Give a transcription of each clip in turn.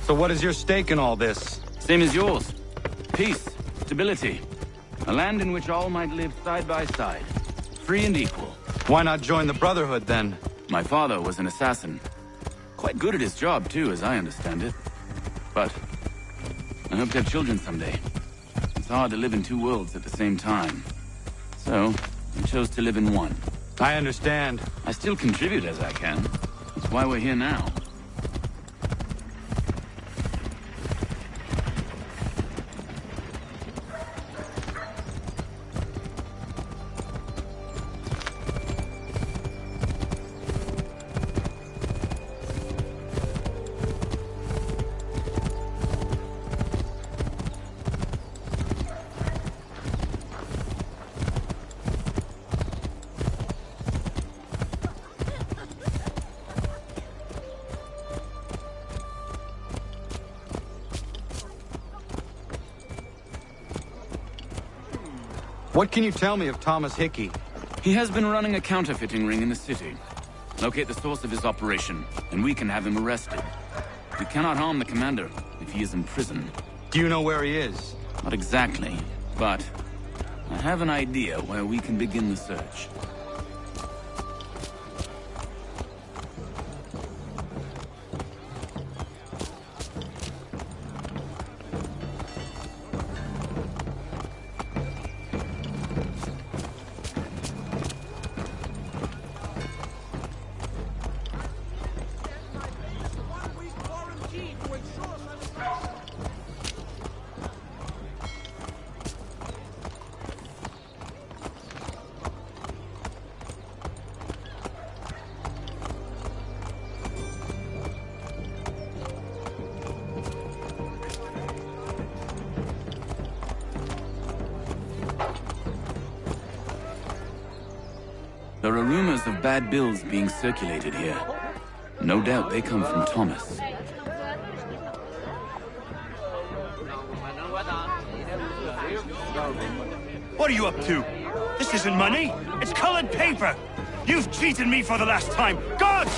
So what is your stake in all this? Same as yours. Peace, stability. A land in which all might live side by side. Free and equal. Why not join the Brotherhood, then? My father was an assassin. Quite good at his job, too, as I understand it. But I hope to have children someday. It's hard to live in two worlds at the same time. So, I chose to live in one. I understand. I still contribute as I can. That's why we're here now. What can you tell me of Thomas Hickey? He has been running a counterfeiting ring in the city. Locate the source of his operation, and we can have him arrested. We cannot harm the commander if he is in prison. Do you know where he is? Not exactly, but I have an idea where we can begin the search. There are rumors of bad bills being circulated here. No doubt they come from Thomas. What are you up to? This isn't money. It's colored paper. You've cheated me for the last time. God!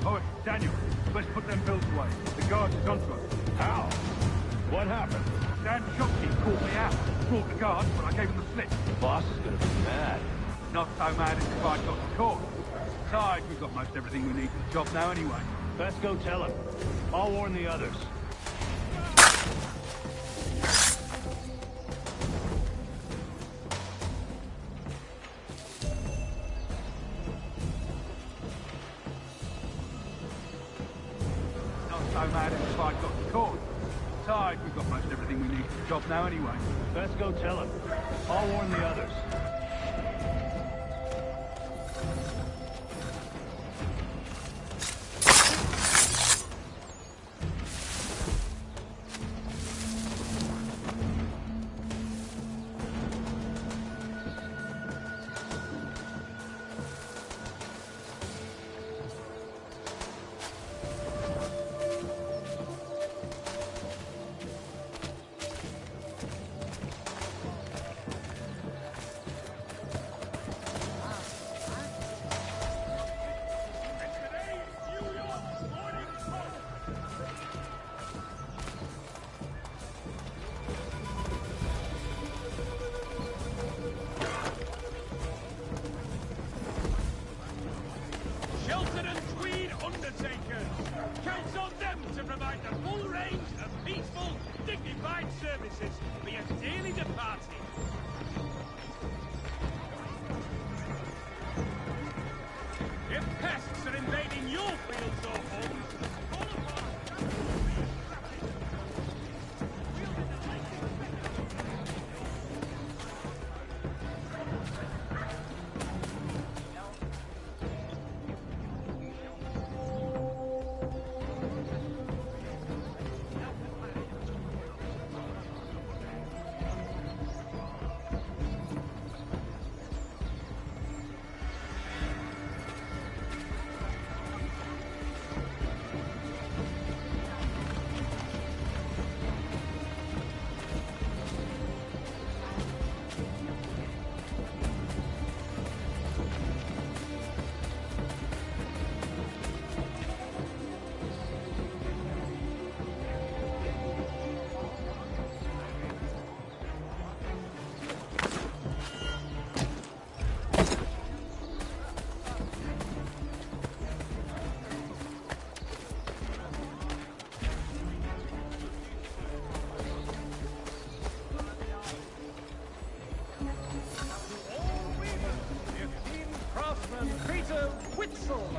Oh, Daniel, let's put them bills away. The guards have gone to us. How? What happened? Dan Shopkeep called me out. Brought the guards, but I gave him the slip. The boss is gonna be mad. Not so mad as if I'd got caught. Besides, we've got most everything we need for the job now anyway. Let's go tell him. I'll warn the others. Not so mad as if I'd got caught. Besides, we've got most everything we need for the job now anyway. Let's go tell him. I'll warn the others. Shelton and Tweed Undertakers. Counts on them to provide the full range of peaceful, dignified services for your dearly departed. If pests are invading your fields or homes, all of our...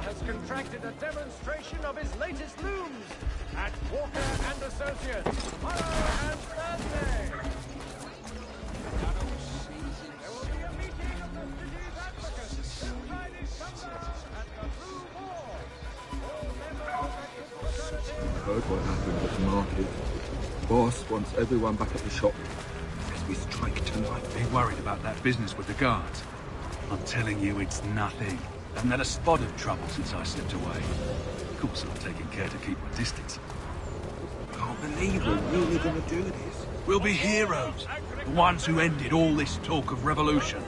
has contracted a demonstration of his latest looms at Walker and Associates tomorrow and Thursday. There will be a meeting of the city's advocates to try this summer at the Blue Wall. All members of the fraternity. Heard what happened at the market. Boss wants everyone back at the shop as we strike tonight. Be worried about that business with the guards. I'm telling you, it's nothing. I haven't had a spot of trouble since I slipped away. Of course, I'm taking care to keep my distance. Can't believe we're really going to do this. We'll be heroes. The ones who ended all this talk of revolution.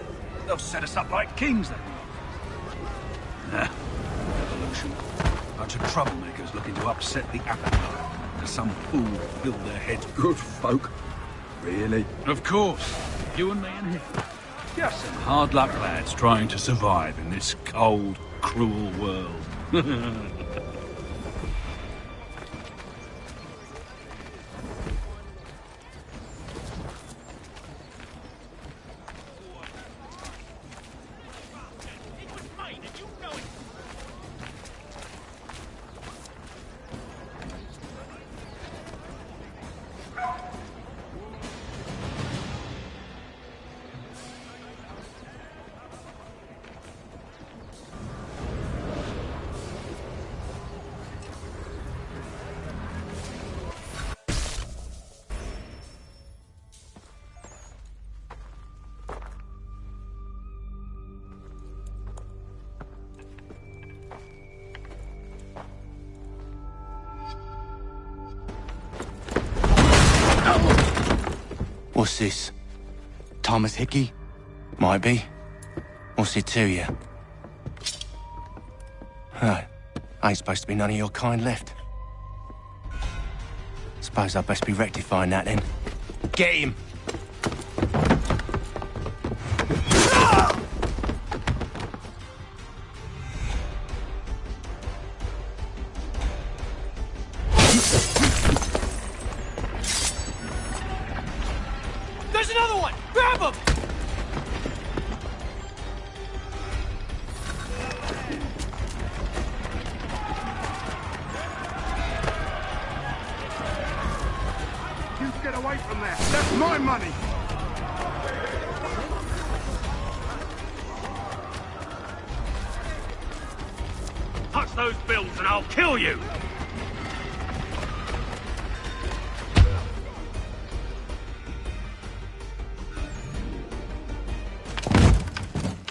They'll set us up like kings, they will. Nah, revolution. Bunch of troublemakers looking to upset the apple cart. Because some fool filled their heads. Good folk. Really? Of course. You and me and him. Just some hard luck lads trying to survive in this cold, cruel world. What's this? Thomas Hickey? Might be. What's it to you? Huh. Ain't supposed to be none of your kind left. Suppose I best be rectifying that then. Get him! There's another one! Grab him! You get away from there. That's my money. Touch those bills and I'll kill you!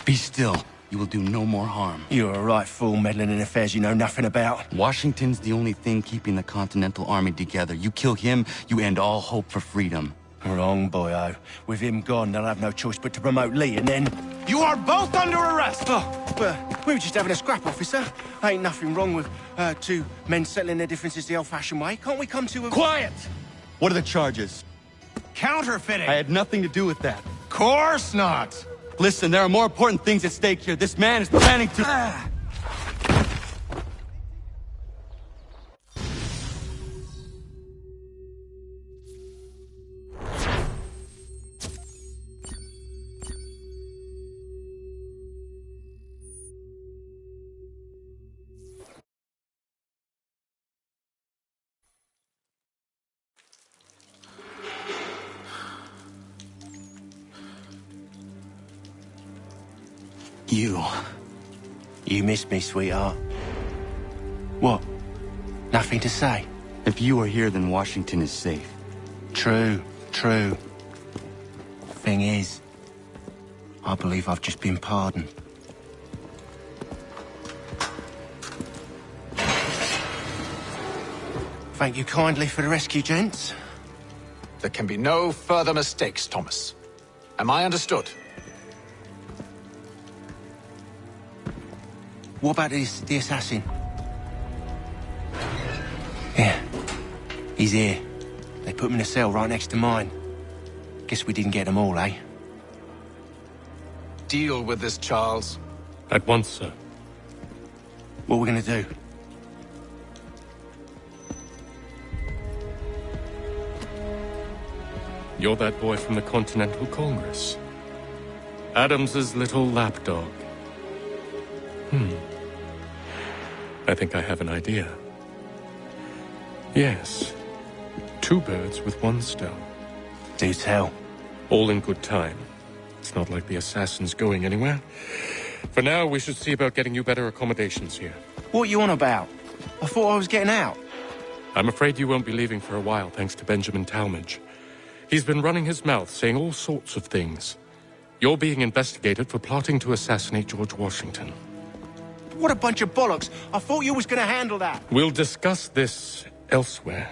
Be still. You will do no more harm. You're a right fool meddling in affairs you know nothing about. Washington's the only thing keeping the Continental Army together. You kill him, you end all hope for freedom. Wrong, boyo. With him gone, they'll have no choice but to promote Lee, and then... You are both under arrest! Oh, well, we were just having a scrap, officer. Ain't nothing wrong with two men settling their differences the old-fashioned way. Can't we come to a... Quiet! What are the charges? Counterfeiting! I had nothing to do with that. Course not! Listen, there are more important things at stake here. This man is planning to... You missed me, sweetheart. What? Nothing to say? If you are here, then Washington is safe. True. Thing is, I believe I've just been pardoned. Thank you kindly for the rescue, gents. There can be no further mistakes, Thomas. Am I understood? What about the assassin? Yeah. He's here. They put him in a cell right next to mine. Guess we didn't get them all, eh? Deal with this, Charles. At once, sir. What are we gonna do? You're that boy from the Continental Congress. Adams's little lapdog. I think I have an idea. Yes. 2 birds with 1 stone. Do tell. All in good time. It's not like the assassin's going anywhere. For now, we should see about getting you better accommodations here. What are you on about? I thought I was getting out. I'm afraid you won't be leaving for a while, thanks to Benjamin Talmadge. He's been running his mouth, saying all sorts of things. You're being investigated for plotting to assassinate George Washington. What a bunch of bollocks. I thought you was gonna handle that. We'll discuss this elsewhere.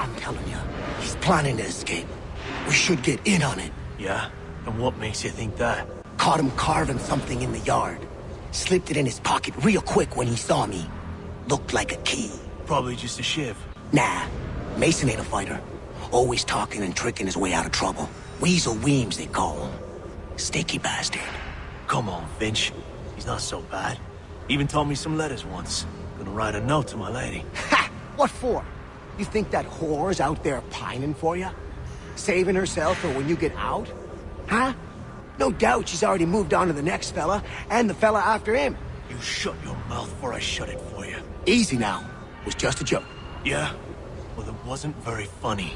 I'm telling you, he's planning to escape. We should get in on it. Yeah? And what makes you think that? Caught him carving something in the yard. Slipped it in his pocket real quick when he saw me. Looked like a key. Probably just a shiv. Nah, Mason ain't a fighter. Always talking and tricking his way out of trouble. Weasel Weems, they call him. Sticky bastard. Come on, Finch. He's not so bad. Even told me some letters once. Gonna write a note to my lady. Ha! What for? You think that whore's out there pining for you? Saving herself for when you get out? Huh? No doubt she's already moved on to the next fella, and the fella after him. You shut your mouth before I shut it for you. Easy now. It was just a joke. Yeah? Well, it wasn't very funny.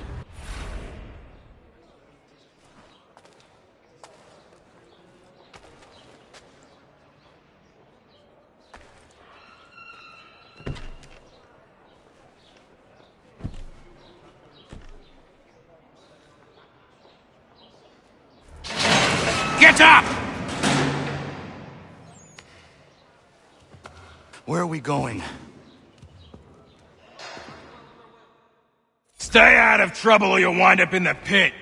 Get up! Where are we going? Stay out of trouble or you'll wind up in the pit.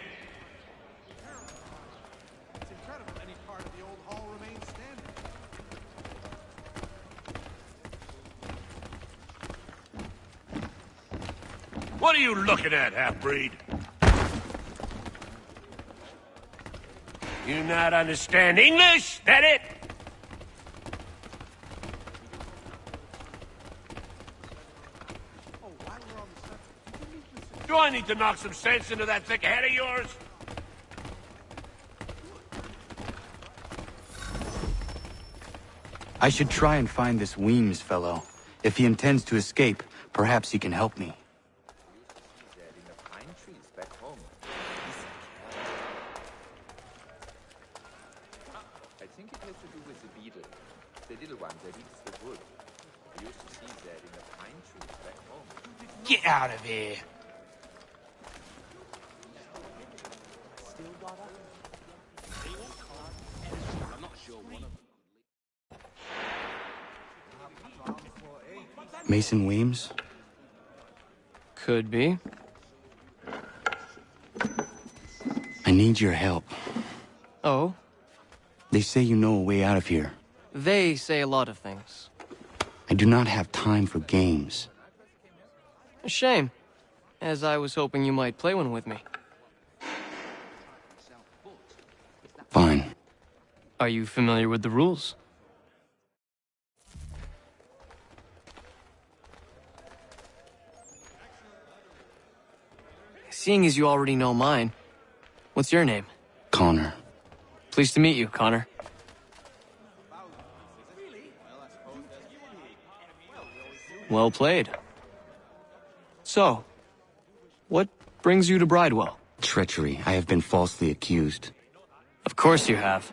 What are you looking at, half-breed? You not understand English? That it? Do I need to knock some sense into that thick head of yours? I should try and find this Weems fellow. If he intends to escape, perhaps he can help me. I think it has to do with the beetle. The little one that eats the wood. I used to see that in the pine trees back home. Get out of here! I'm not sure one of them. Mason Weems? Could be. I need your help. Oh? They say you know a way out of here. They say a lot of things. I do not have time for games. A shame, as I was hoping you might play one with me. Fine. Are you familiar with the rules? Seeing as you already know mine, what's your name? Connor. Pleased to meet you, Connor. Well played. So, what brings you to Bridewell? Treachery. I have been falsely accused. Of course you have.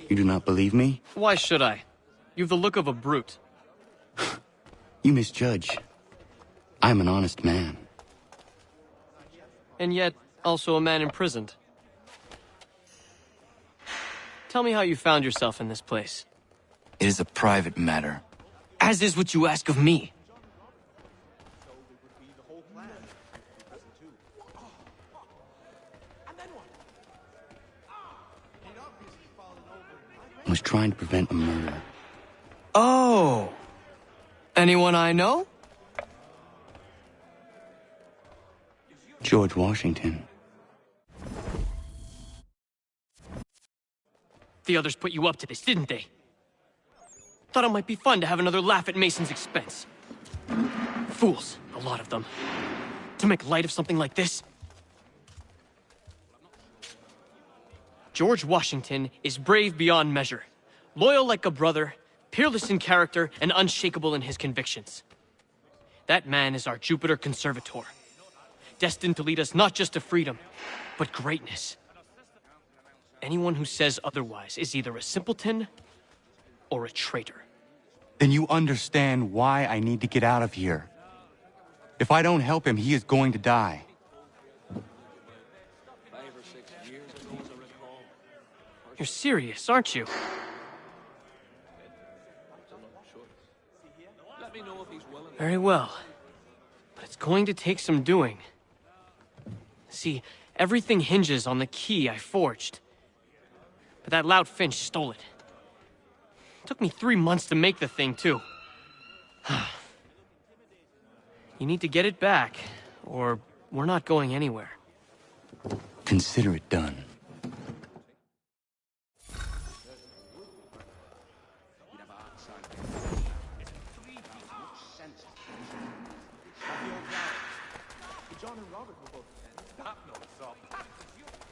You do not believe me? Why should I? You've the look of a brute. You misjudge. I am an honest man. And yet, also a man imprisoned. Tell me how you found yourself in this place. It is a private matter. As is what you ask of me. I was trying to prevent a murder. Oh! Anyone I know? George Washington. The others put you up to this, didn't they? Thought it might be fun to have another laugh at Mason's expense. Fools, a lot of them. To make light of something like this? George Washington is brave beyond measure, loyal like a brother, peerless in character, and unshakable in his convictions. That man is our Jupiter Conservator, destined to lead us not just to freedom, but greatness. Anyone who says otherwise is either a simpleton or a traitor. Then you understand why I need to get out of here. If I don't help him, he is going to die. You're serious, aren't you? Very well. But it's going to take some doing. See, everything hinges on the key I forged. But that loud Finch stole it. Took me 3 months to make the thing, too. You need to get it back, or we're not going anywhere. Consider it done.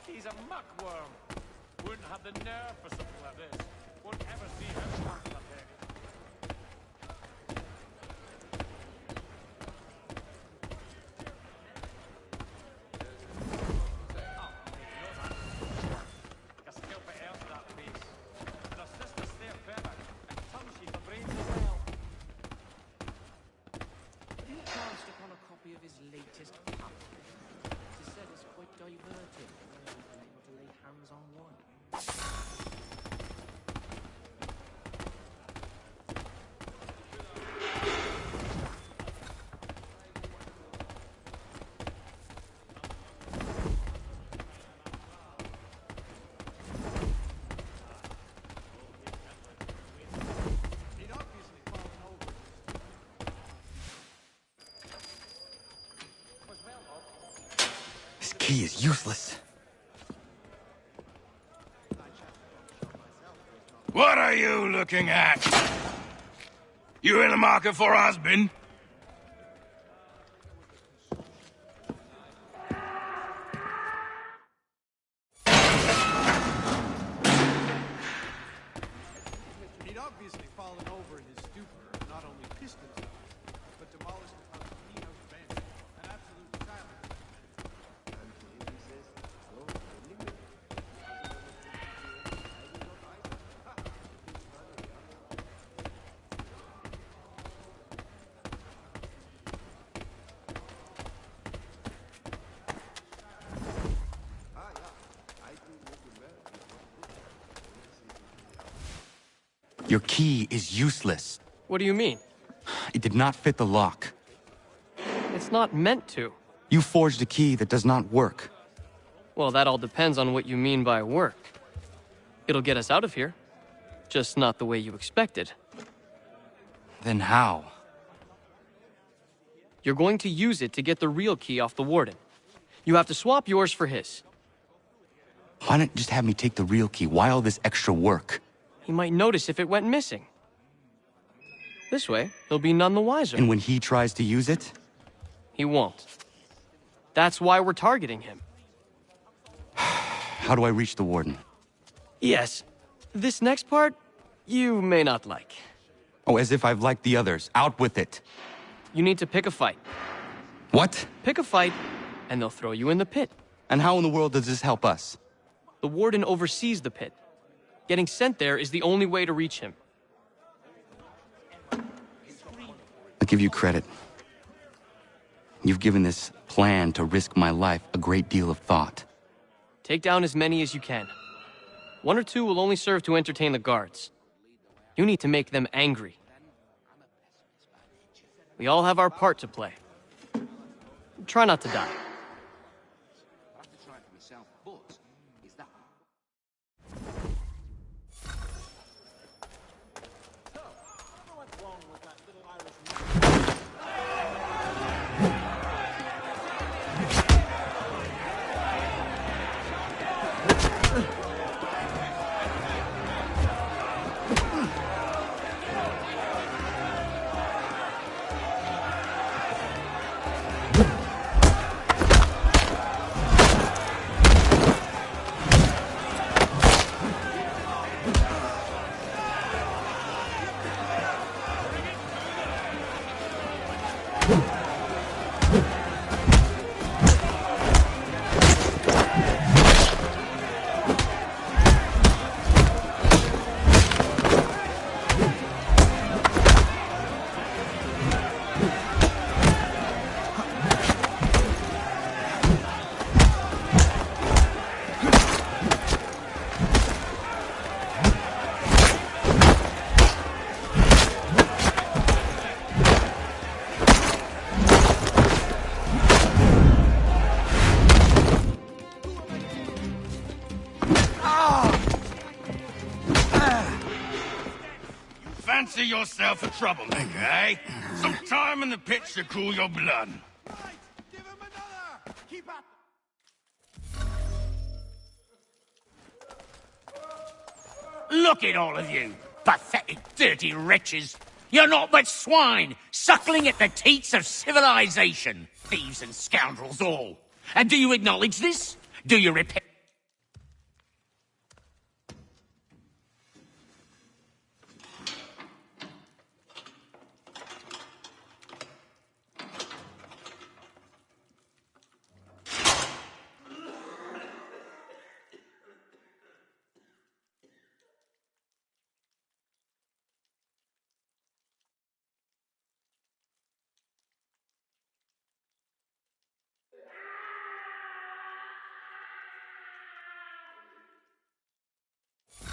He's a muckworm. Wouldn't have the nerve for something like this. Won't ever see him back up there. Of his latest pamphlet. It said it's quite diverting. Unable to lay hands on one. It obviously follows key is useless. What are you looking at? You in the market for a husband? He'd obviously fallen over in his stupor and not only pissed himself, but demolished the house clean out of bench. An absolute savage. Your key is useless. What do you mean? It did not fit the lock. It's not meant to. You forged a key that does not work. Well, that all depends on what you mean by work. It'll get us out of here. Just not the way you expected. Then how? You're going to use it to get the real key off the warden. You have to swap yours for his. Why not just have me take the real key? Why all this extra work? He might notice if it went missing. This way, he'll be none the wiser. And when he tries to use it? He won't. That's why we're targeting him. How do I reach the warden? Yes. This next part, you may not like. Oh, as if I've liked the others. Out with it. You need to pick a fight. What? Pick a fight, and they'll throw you in the pit. And how in the world does this help us? The warden oversees the pit. Getting sent there is the only way to reach him. I'll give you credit. You've given this plan to risk my life a great deal of thought. Take down as many as you can. 1 or 2 will only serve to entertain the guards. You need to make them angry. We all have our part to play. Try not to die. Fancy yourself a troublemaker, eh? Some time in the pits to cool your blood. Look at all of you, pathetic, dirty wretches. You're not but swine, suckling at the teats of civilization. Thieves and scoundrels all. And do you acknowledge this? Do you repent?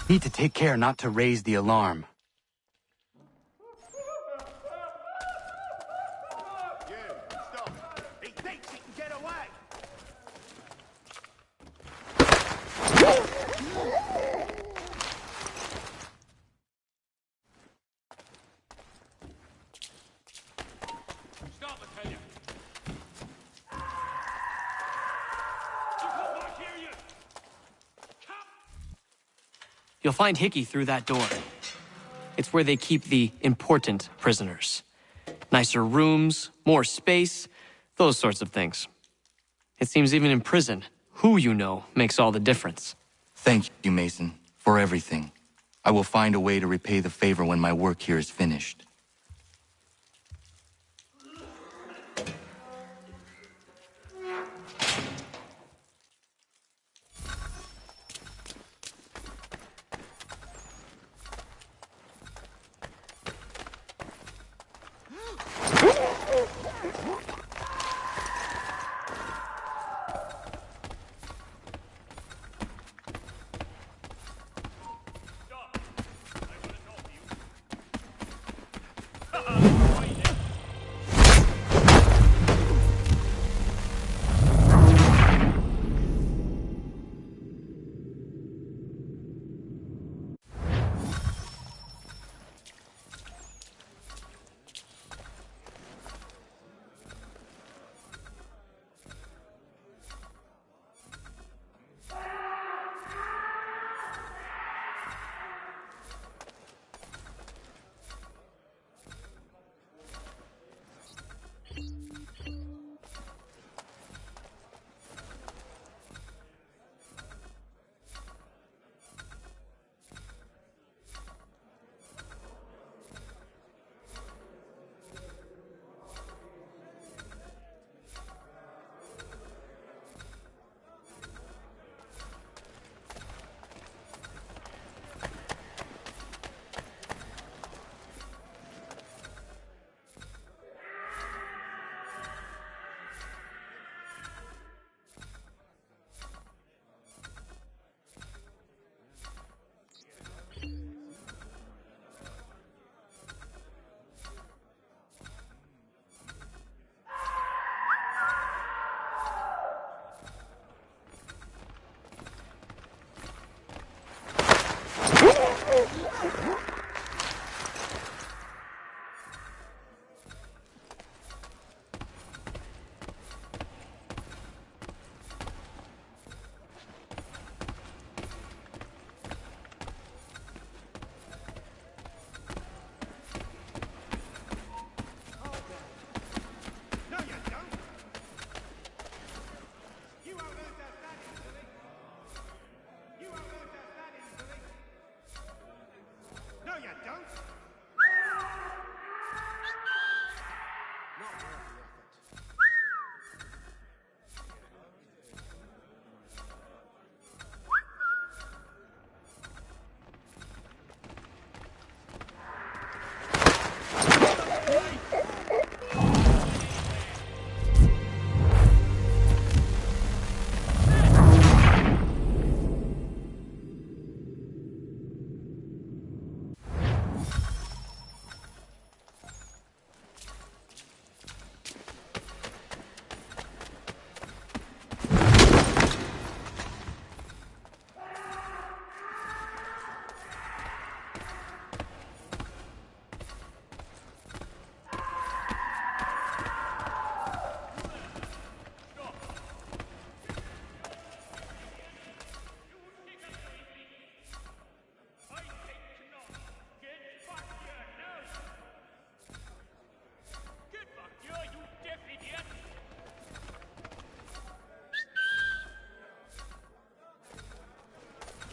Need to take care not to raise the alarm. He thinks he can get away. Stop, I tell you. You'll find Hickey through that door. It's where they keep the important prisoners. Nicer rooms, more space, those sorts of things. It seems even in prison, who you know makes all the difference. Thank you, Mason, for everything. I will find a way to repay the favor when my work here is finished.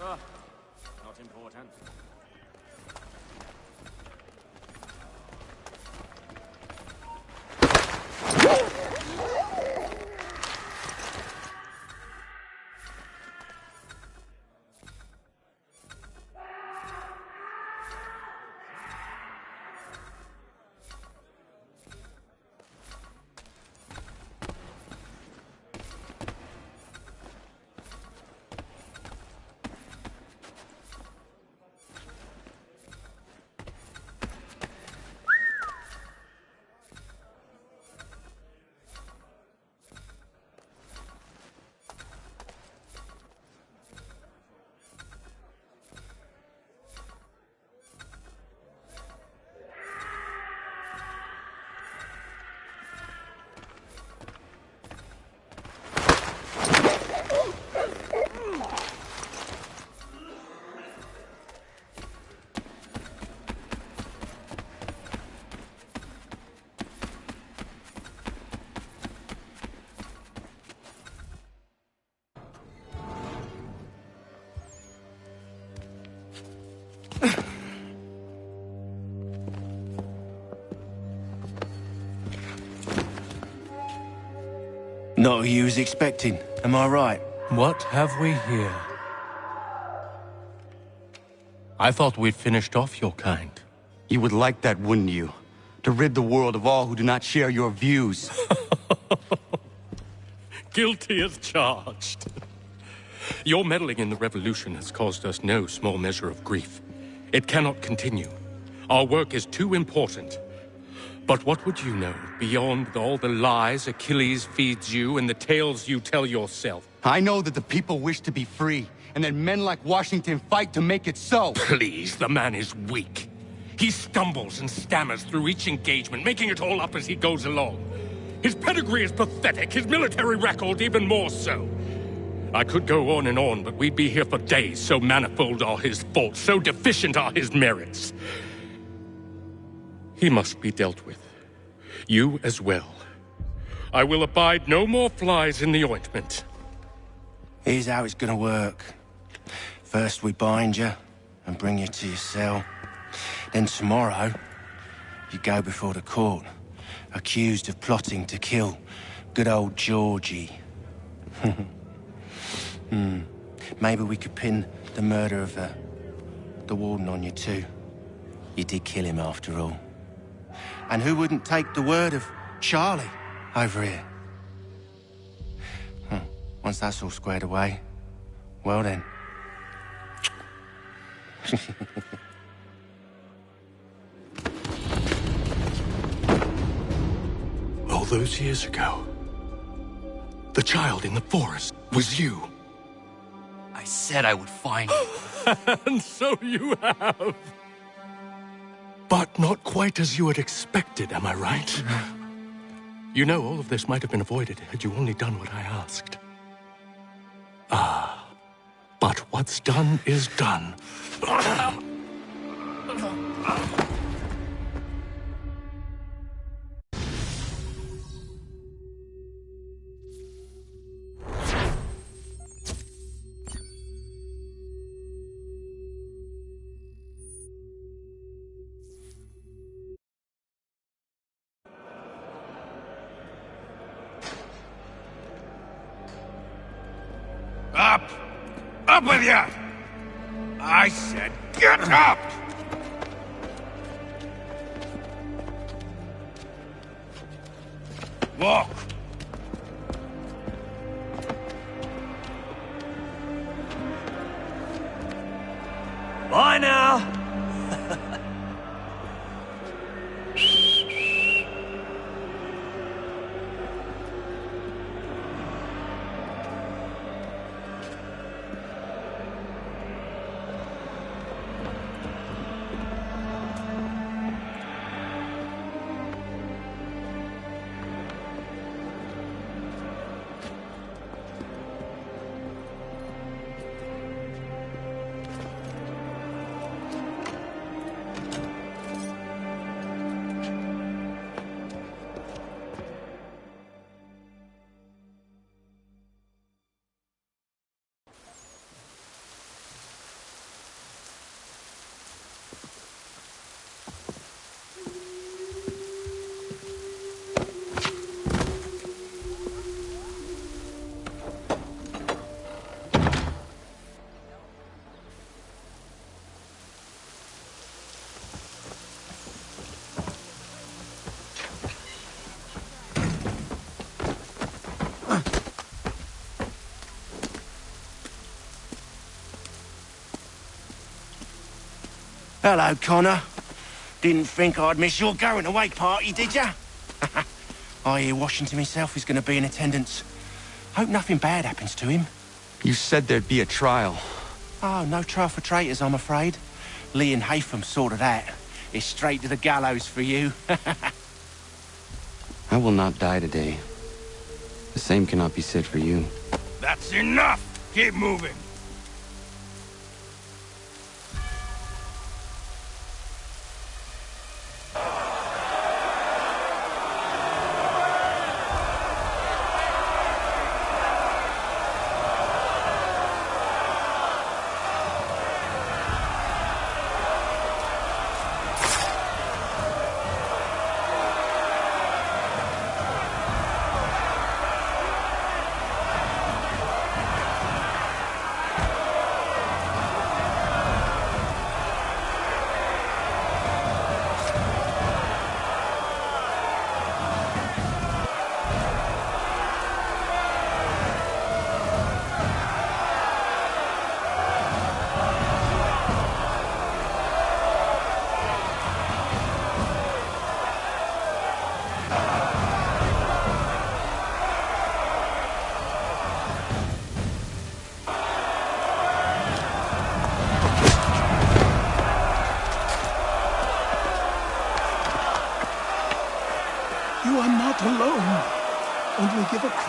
Not important. Not who you was expecting, am I right? What have we here? I thought we'd finished off your kind. You would like that, wouldn't you? To rid the world of all who do not share your views. Guilty as charged. Your meddling in the revolution has caused us no small measure of grief. It cannot continue. Our work is too important. But what would you know beyond all the lies Achilles feeds you and the tales you tell yourself? I know that the people wish to be free, and that men like Washington fight to make it so. Please, the man is weak. He stumbles and stammers through each engagement, making it all up as he goes along. His pedigree is pathetic, his military record even more so. I could go on, but we'd be here for days, so manifold are his faults, so deficient are his merits. He must be dealt with. You as well. I will abide no more flies in the ointment. Here's how it's gonna work. First we bind you and bring you to your cell. Then tomorrow, you go before the court, accused of plotting to kill good old Georgie. Maybe we could pin the murder of the warden on you too. You did kill him after all. And who wouldn't take the word of Charlie over here? Once that's all squared away, well then. All those years ago, the child in the forest was you. I said I would find you. And so you have. But not quite as you had expected, am I right? You know, all of this might have been avoided had you only done what I asked. Ah, but what's done is done. Up! Up with you! I said get up! Walk! Bye now! Hello, Connor. Didn't think I'd miss your going-away party, did ya? I hear Washington himself is going to be in attendance. Hope nothing bad happens to him. You said there'd be a trial. Oh, no trial for traitors, I'm afraid. Lee and Haytham sorted that. It's straight to the gallows for you. I will not die today. The same cannot be said for you. That's enough! Keep moving!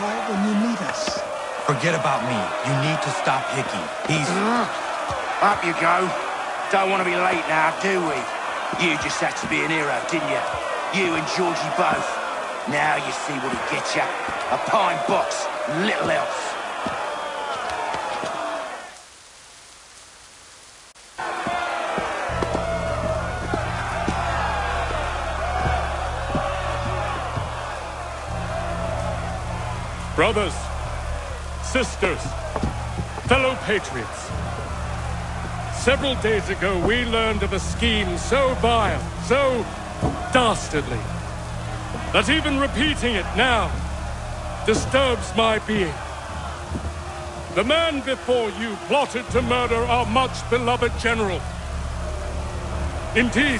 call when you need us. Forget about me. You need to stop Hickey. He's... Up you go. Don't want to be late now, do we? You just had to be an hero, didn't you? You and Georgie both. Now you see what he gets you. A pine box, little else. Brothers, sisters, fellow patriots. Several days ago, we learned of a scheme so vile, so dastardly, that even repeating it now disturbs my being. The man before you plotted to murder our much-beloved general. Indeed,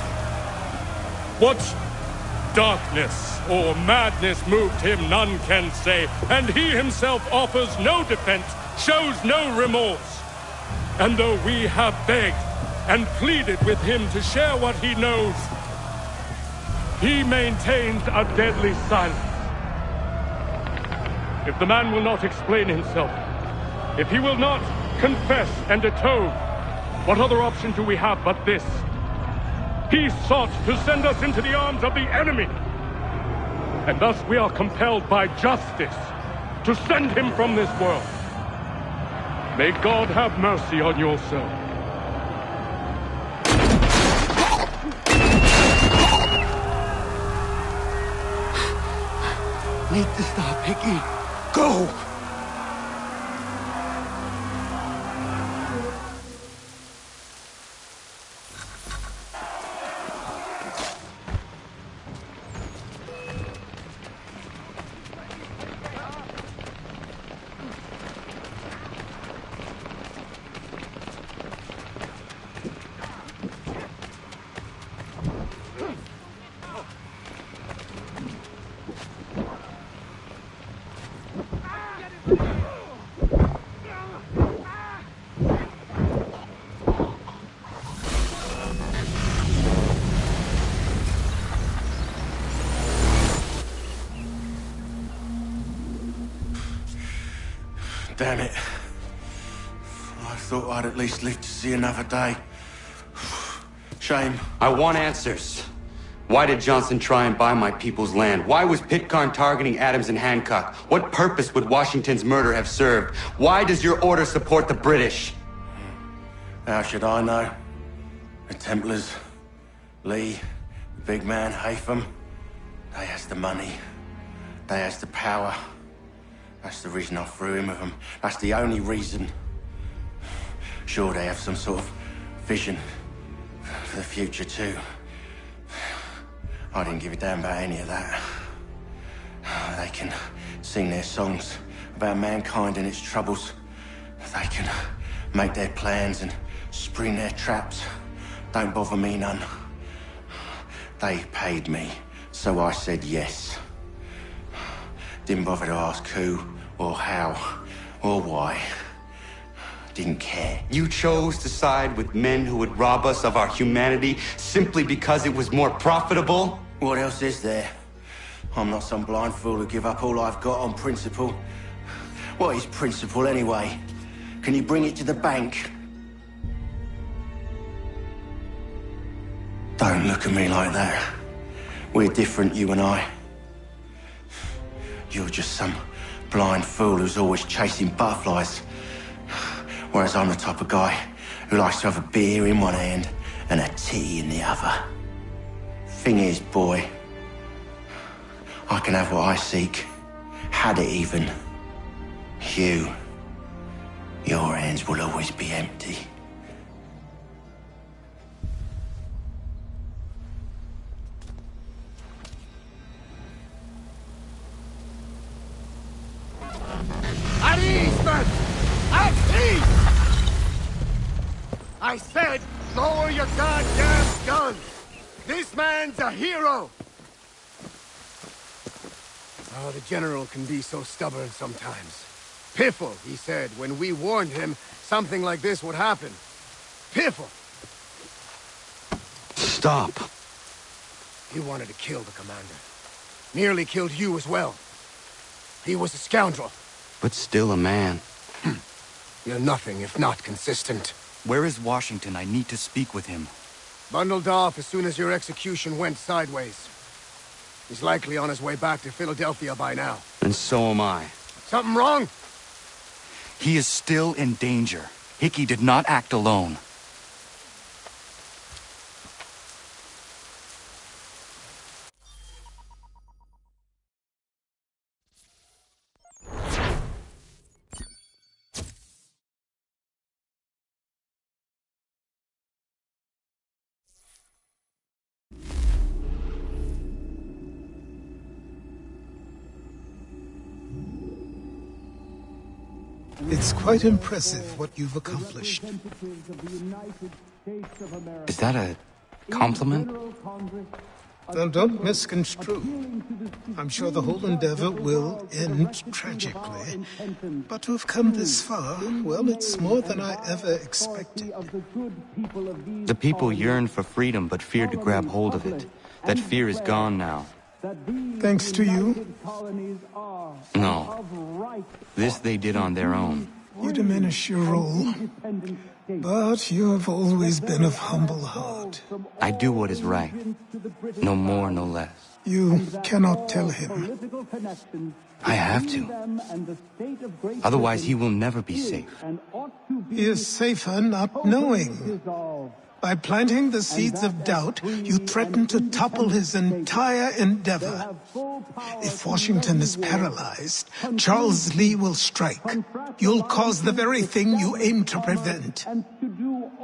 what darkness or madness moved him, none can say, and he himself offers no defense, shows no remorse. And though we have begged and pleaded with him to share what he knows, he maintains a deadly silence. If the man will not explain himself, if he will not confess and atone, what other option do we have but this? He sought to send us into the arms of the enemy. And thus we are compelled by justice to send him from this world. May God have mercy on your soul. Need to stop, Hickey. Go! Damn it. I thought I'd at least live to see another day. Shame. I want answers. Why did Johnson try and buy my people's land? Why was Pitcairn targeting Adams and Hancock? What purpose would Washington's murder have served? Why does your order support the British? How should I know? The Templars, Lee, the big man, Haytham, they has the money. They has the power. That's the reason I threw in with them. That's the only reason. Sure, they have some sort of vision for the future, too. I didn't give a damn about any of that. They can sing their songs about mankind and its troubles. They can make their plans and spring their traps. Don't bother me none. They paid me, so I said yes. Didn't bother to ask who, or how, or why. Didn't care. You chose to side with men who would rob us of our humanity simply because it was more profitable? What else is there? I'm not some blind fool who give up all I've got on principle. What is principle anyway? Can you bring it to the bank? Don't look at me like that. We're different, you and I. You're just some blind fool who's always chasing butterflies. Whereas I'm the type of guy who likes to have a beer in one hand and a tea in the other. Thing is, boy, I can have what I seek. Had it even. Your hands will always be empty. At ease, men! At ease! I said, lower your goddamn gun! This man's a hero! Oh, the General can be so stubborn sometimes. Piffle, he said, when we warned him something like this would happen. Piffle! He was a scoundrel. But still a man. You're nothing if not consistent. Where is Washington? I need to speak with him. Bundled off as soon as your execution went sideways. He's likely on his way back to Philadelphia by now. And so am I. Something wrong? He is still in danger. Hickey did not act alone. It's quite impressive what you've accomplished. Is that a compliment? Now, don't misconstrue. I'm sure the whole endeavor will end tragically. But to have come this far, well, it's more than I ever expected. The people yearn for freedom but feared to grab hold of it. That fear is gone now. Thanks to you? No. This they did on their own. You diminish your role. But you have always been of humble heart. I do what is right. No more, no less. You cannot tell him. I have to. Otherwise, he will never be safe. He is safer not knowing. By planting the seeds of doubt, you threaten to topple his entire endeavor. If Washington is paralyzed, Charles Lee will strike. You'll cause the very thing you aim to prevent.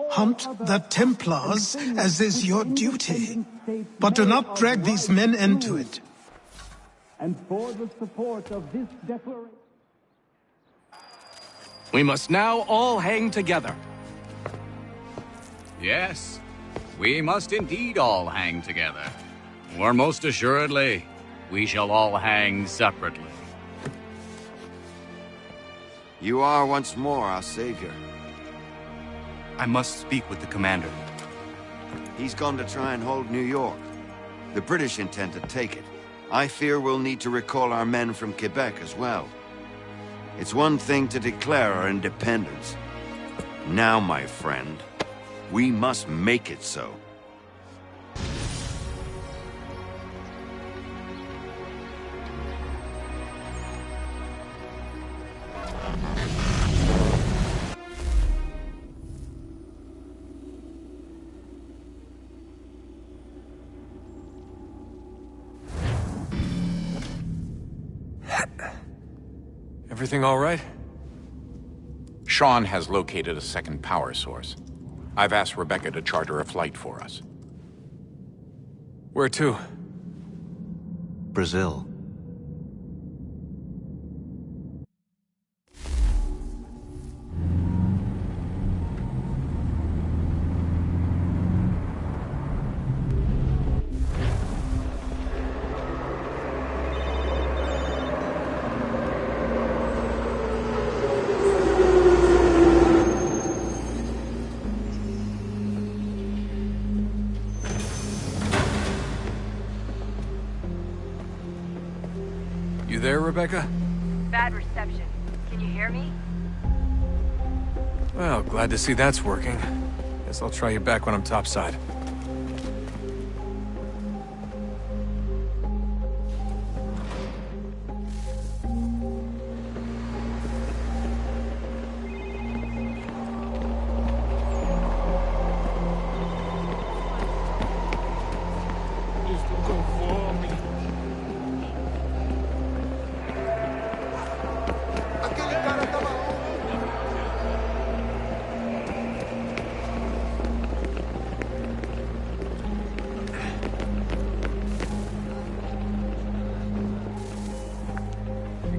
Hunt the Templars, as is your duty. But do not drag these men into it. And for the support of this declaration... We must now all hang together. Yes, we must indeed all hang together. Or most assuredly, we shall all hang separately. You are once more our savior. I must speak with the commander. He's gone to try and hold New York. The British intend to take it. I fear we'll need to recall our men from Quebec as well. It's one thing to declare our independence. Now, my friend, we must make it so. Everything all right? Sean has located a second power source. I've asked Rebecca to charter a flight for us. Where to? Brazil. You there, Rebecca? Bad reception. Can you hear me? Well, glad to see that's working. Guess I'll try you back when I'm topside.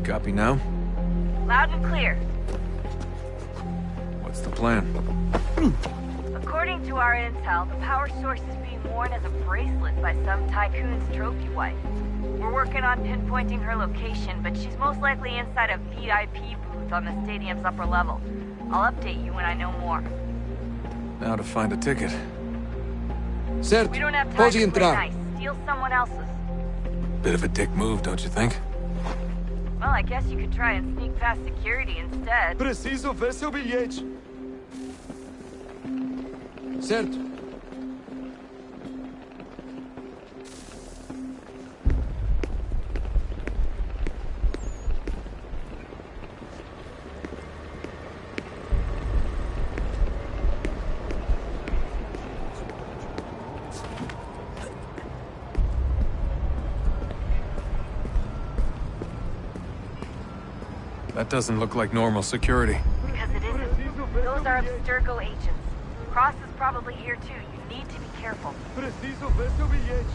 Copy now? Loud and clear. What's the plan? According to our intel, the power source is being worn as a bracelet by some tycoon's trophy wife. We're working on pinpointing her location, but she's most likely inside a VIP booth on the stadium's upper level. I'll update you when I know more. Now to find a ticket. Certo. We don't have time to play nice. Steal someone else's. Bit of a dick move, don't you think? Well, I guess you could try and sneak past security instead. Preciso ver seu bilhete. Certo. That doesn't look like normal security. Because it isn't. Those are Abstergo agents. Cross is probably here too. You need to be careful. Preciso ver seu bilhete.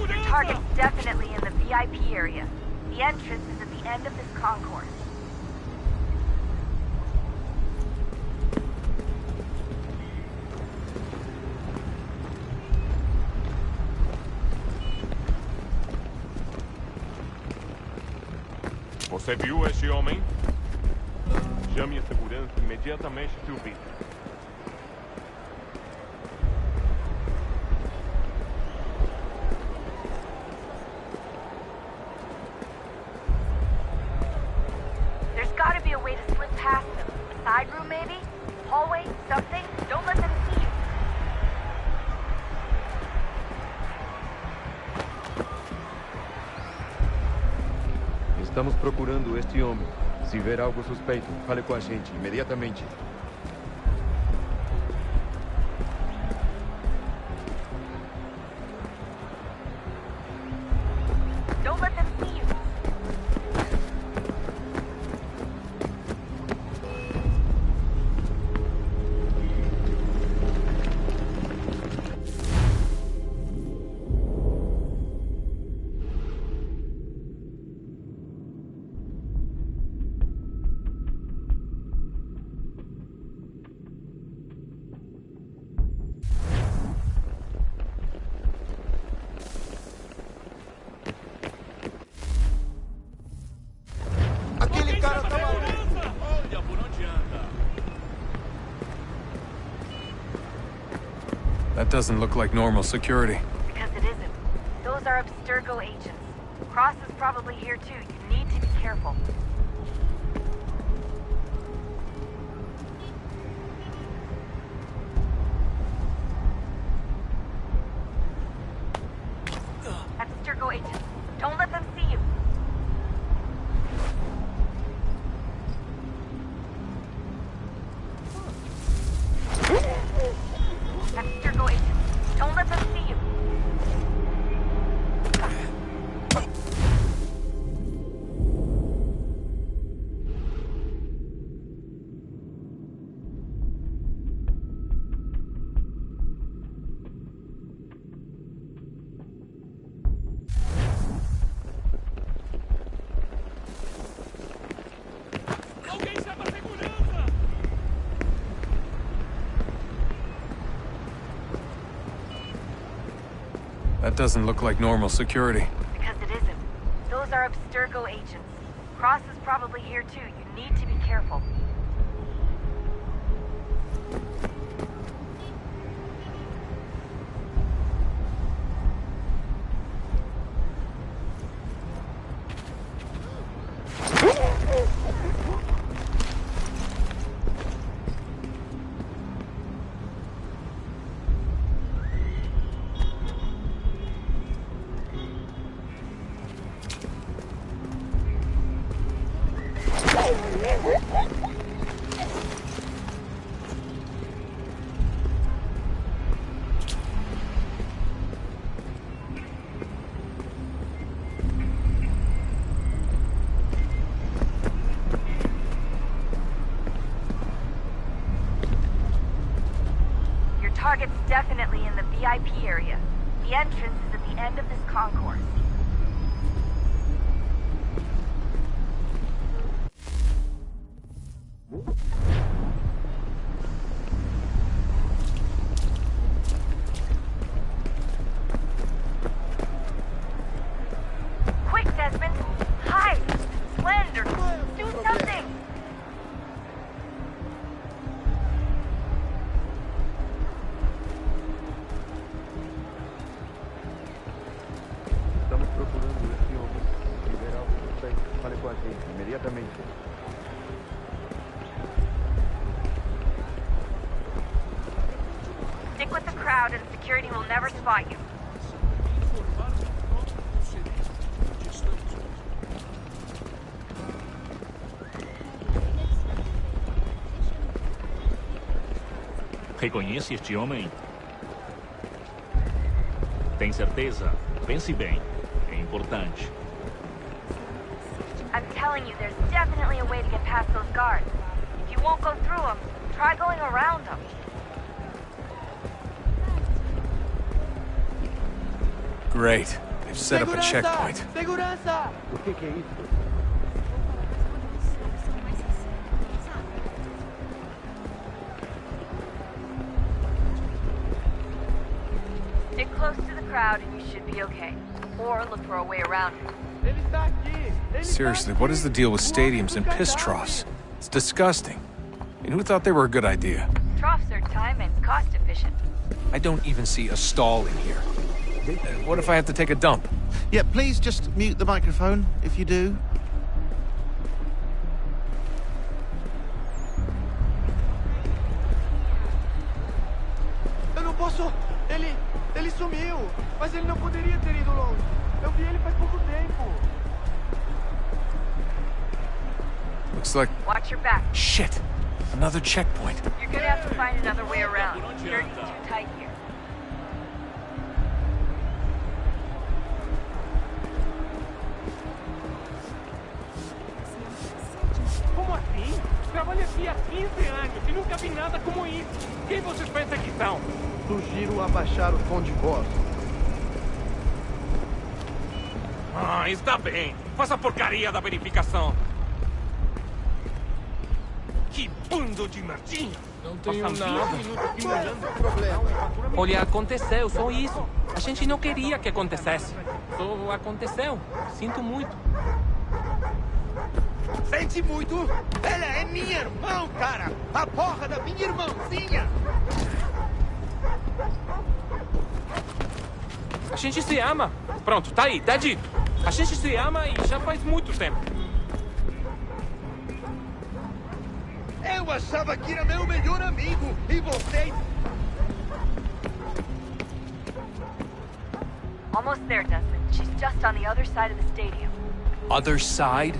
The target's definitely in the VIP area. The entrance is at the end of this concourse. Você viu esse homem? Chame a segurança imediatamente, seu vídeo. There's gotta be a way to slip past them. A side room, maybe? Hallway? Something? Don't let them see you. Estamos procurando este homem. Se ver algo suspeito, fale com a gente imediatamente. Don't let them see you. Aquele cara tá maluco. Olha por onde anda. That doesn't look like normal security. Because it isn't. Those are Abstergo agents. Cross is probably here too. You need to be careful. Abstergo agents. Don't let them see you. Abstergo agents. Don't let them see you. That doesn't look like normal security. Because it isn't. Those are Abstergo agents. Cross is probably here too. You need to be careful. Target's definitely in the VIP area. The entrance is at the end of this concourse. Quick, Desmond! Hide! Slender! Do something! Estamos procurando este homem. Se tiver algo suspeito, fale com a gente imediatamente. Stick with the crowd and security will never spot you. Reconhece este homem? Tem certeza? Pense bem. É importante. I'm telling you, there's definitely a way to get past those guards. If you won't go through them, try going around them. Great. They've set up a checkpoint. Segurança! O que é isso? Stick close to the crowd and you should be okay. Or look for a way around it. Ele está aqui! Ele Seriously, what is the deal with stadiums and piss troughs? It's disgusting. And who thought they were a good idea? Troughs are time and cost efficient. I don't even see a stall in here. What if I have to take a dump? Yeah, please just mute the microphone if you do. Eu não posso... Ele sumiu! Mas ele não poderia ter ido longe. Eu vi ele faz pouco tempo. Looks like... Watch your back. Shit! Another checkpoint. You're gonna have to find another way around. Security's too tight here. Como assim? Trabalho aqui há 15 anos e nunca vi nada como isso. Quem vocês pensam que são? Sugiro abaixar o tom de voz. Ah, está bem. Faça a porcaria da verificação. Que bando de merdinha! Não tenho nada. Problema. Olha, aconteceu, só isso. A gente não queria que acontecesse. Só aconteceu. Sinto muito. Sente muito? Ela é minha irmã, cara! A porra da minha irmãzinha! A gente se ama. Pronto, tá aí, tá dito. A gente se ama e já faz muito tempo. Eu achava que era meu melhor amigo e vocês... Almost there, Desmond. She's just on the other side of the stadium. Other side?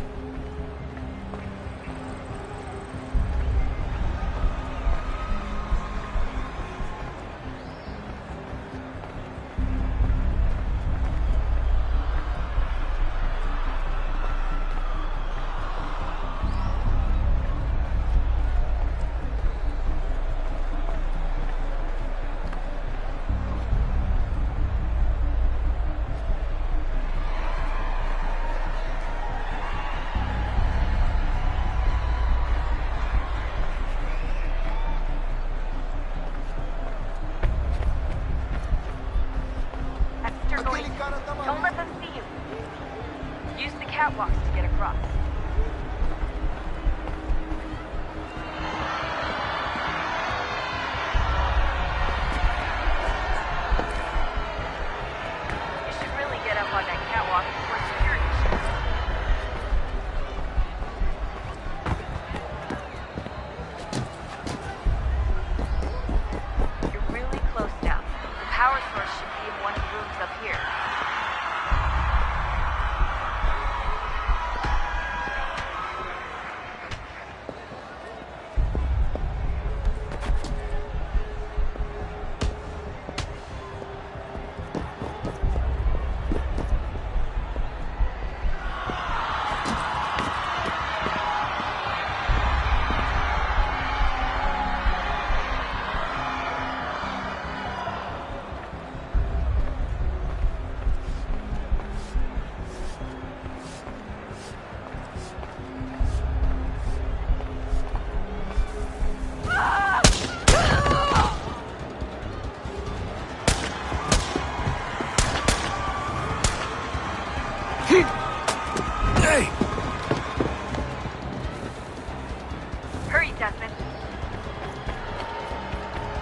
Hurry, Desmond.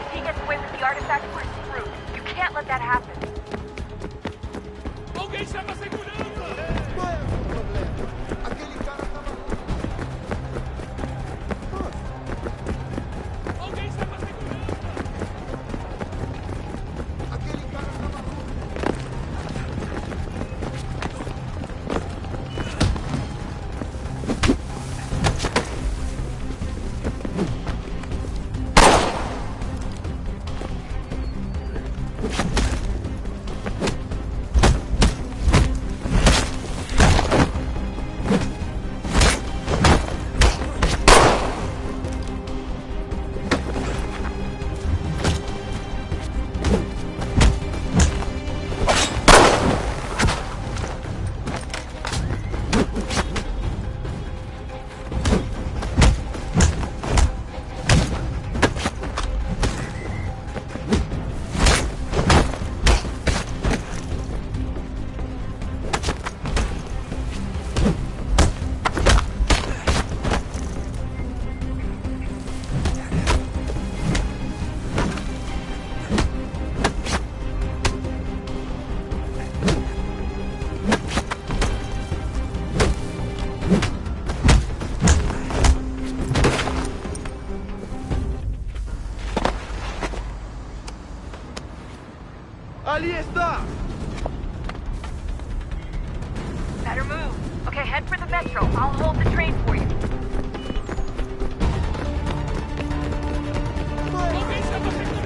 If he gets away with the artifact, we're screwed. You can't let that happen. Alguém chama a segurança! Qual é o seu problema? Aquele cara tá maluco. Alguém chama a segurança! Aquele cara tá maluco. Ali está! Better move. Okay, head for the metro. I'll hold the train for you. Alguém chama a segurança!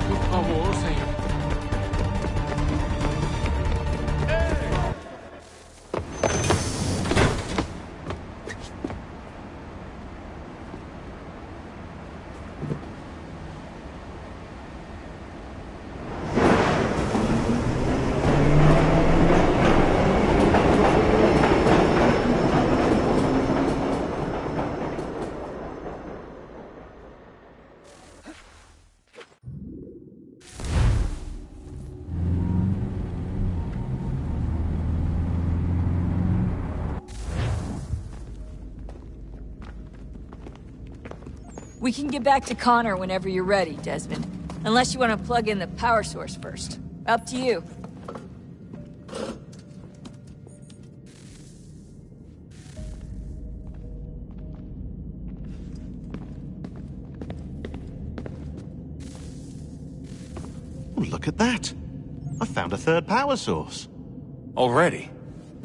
Por favor, senhor. We can get back to Connor whenever you're ready, Desmond. Unless you want to plug in the power source first. Up to you. Oh, look at that. I found a third power source. Already?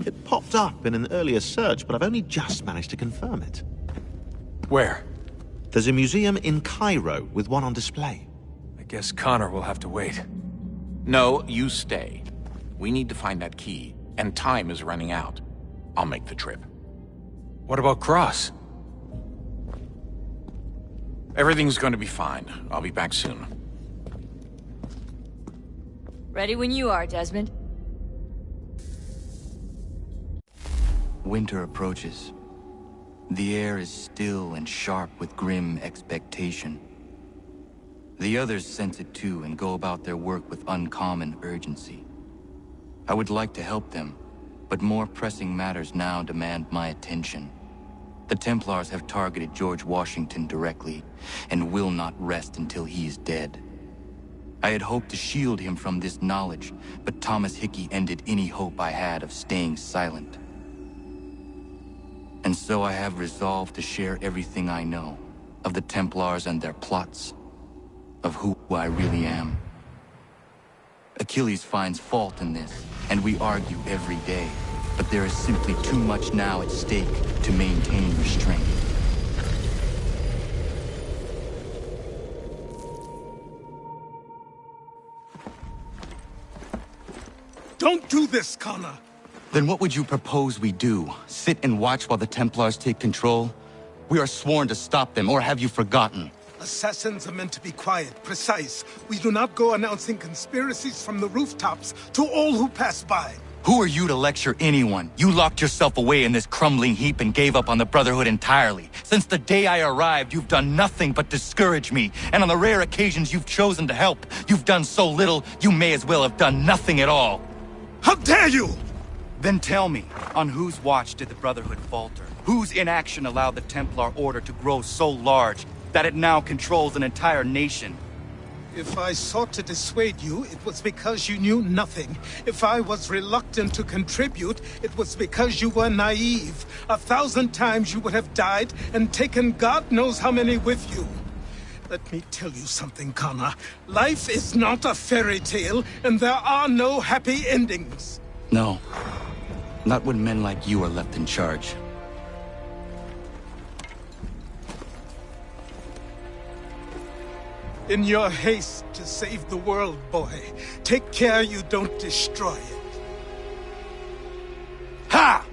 It popped up in an earlier search, but I've only just managed to confirm it. Where? There's a museum in Cairo with one on display. I guess Connor will have to wait. No, you stay. We need to find that key, and time is running out. I'll make the trip. What about Cross? Everything's going to be fine. I'll be back soon. Ready when you are, Desmond. Winter approaches. The air is still and sharp with grim expectation. The others sense it too and go about their work with uncommon urgency. I would like to help them, but more pressing matters now demand my attention. The Templars have targeted George Washington directly, and will not rest until he is dead. I had hoped to shield him from this knowledge, but Thomas Hickey ended any hope I had of staying silent. And so I have resolved to share everything I know of the Templars and their plots, of who I really am. Achilles finds fault in this, and we argue every day, but there is simply too much now at stake to maintain restraint. Don't do this, Connor! Then what would you propose we do? Sit and watch while the Templars take control? We are sworn to stop them, or have you forgotten? Assassins are meant to be quiet, precise. We do not go announcing conspiracies from the rooftops to all who pass by. Who are you to lecture anyone? You locked yourself away in this crumbling heap and gave up on the Brotherhood entirely. Since the day I arrived, you've done nothing but discourage me. And on the rare occasions you've chosen to help, you've done so little, you may as well have done nothing at all. How dare you! Then tell me, on whose watch did the Brotherhood falter? Whose inaction allowed the Templar Order to grow so large that it now controls an entire nation? If I sought to dissuade you, it was because you knew nothing. If I was reluctant to contribute, it was because you were naive. 1,000 times you would have died and taken God knows how many with you. Let me tell you something, Connor. Life is not a fairy tale, and there are no happy endings. No. Not when men like you are left in charge. In your haste to save the world, boy, take care you don't destroy it. Ha!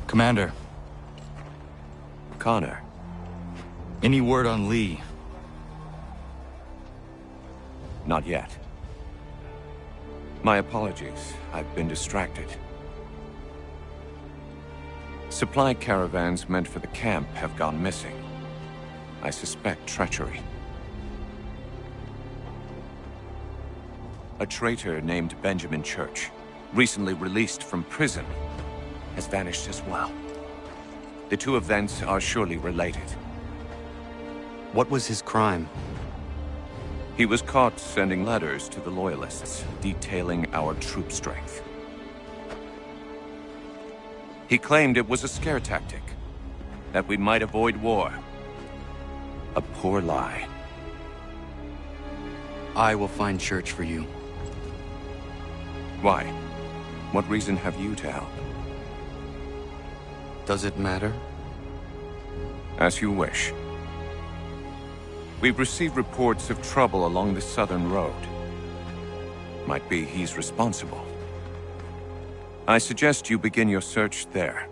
Commander. Connor. Any word on Lee? Not yet. My apologies. I've been distracted. Supply caravans meant for the camp have gone missing. I suspect treachery. A traitor named Benjamin Church, recently released from prison, has vanished as well. The two events are surely related. What was his crime? He was caught sending letters to the Loyalists, detailing our troop strength. He claimed it was a scare tactic, that we might avoid war. A poor lie. I will find Church for you. Why? What reason have you to help? Does it matter? As you wish. We've received reports of trouble along the southern road. Might be he's responsible. I suggest you begin your search there.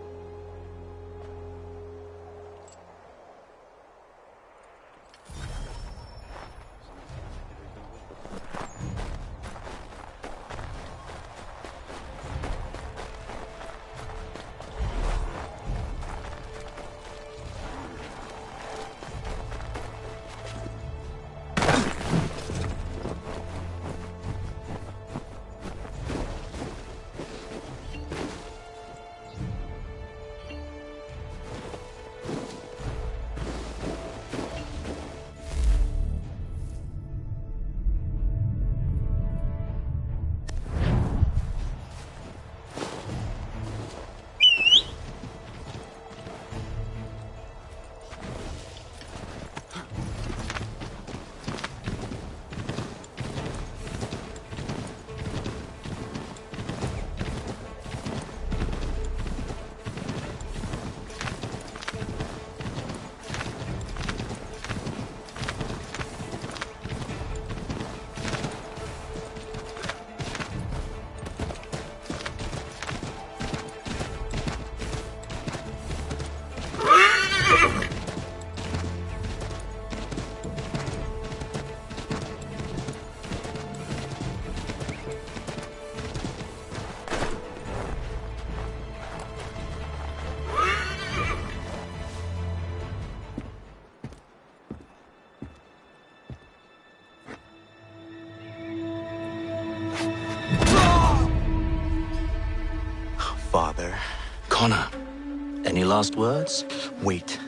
Father. Connor, any last words? Wait.